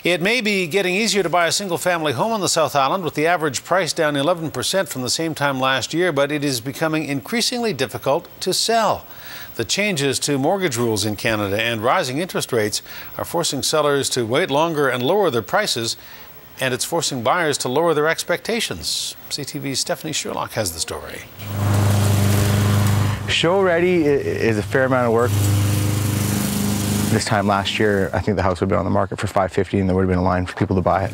It may be getting easier to buy a single-family home on the South Island, with the average price down 11% from the same time last year, but it is becoming increasingly difficult to sell. The changes to mortgage rules in Canada and rising interest rates are forcing sellers to wait longer and lower their prices, and it's forcing buyers to lower their expectations. CTV's Stephanie Sherlock has the story. Show ready is a fair amount of work. This time last year, I think the house would have been on the market for $550,000 and there would have been a line for people to buy it.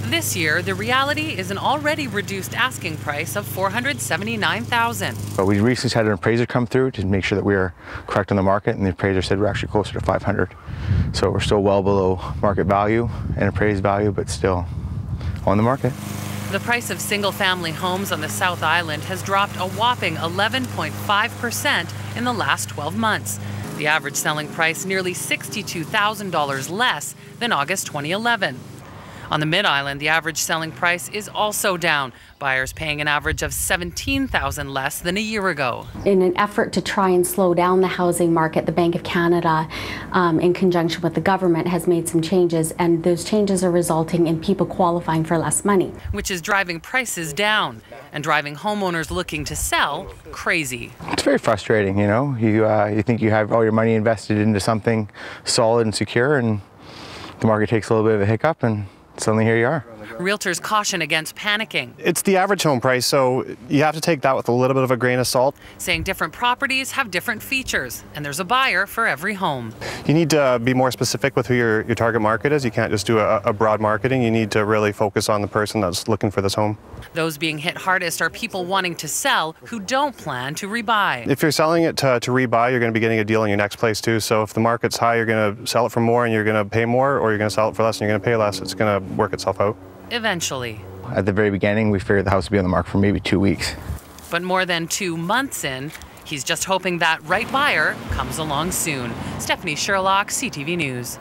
This year, the reality is an already reduced asking price of $479,000. But we recently had an appraiser come through to make sure that we are correct on the market, and the appraiser said we're actually closer to $500,000. So we're still well below market value and appraised value, but still on the market. The price of single-family homes on the South Island has dropped a whopping 11.5% in the last 12 months. The average selling price nearly $62,000 less than August 2011. On the Mid-Island, the average selling price is also down, buyers paying an average of $17,000 less than a year ago. In an effort to try and slow down the housing market, the Bank of Canada, in conjunction with the government, has made some changes, and those changes are resulting in people qualifying for less money. Which is driving prices down and driving homeowners looking to sell crazy. It's very frustrating, you know. You think you have all your money invested into something solid and secure, and the market takes a little bit of a hiccup, and suddenly here you are. Realtors caution against panicking. It's the average home price, so you have to take that with a little bit of a grain of salt. Saying different properties have different features, and there's a buyer for every home. You need to be more specific with who your target market is. You can't just do a broad marketing. You need to really focus on the person that's looking for this home. Those being hit hardest are people wanting to sell who don't plan to rebuy. If you're selling it to rebuy, you're going to be getting a deal in your next place too. So if the market's high, you're going to sell it for more and you're going to pay more, or you're going to sell it for less and you're going to pay less. It's going to work itself out. Eventually. At the very beginning, we figured the house would be on the market for maybe 2 weeks. But more than 2 months in, he's just hoping that right buyer comes along soon. Stephanie Sherlock, CTV News.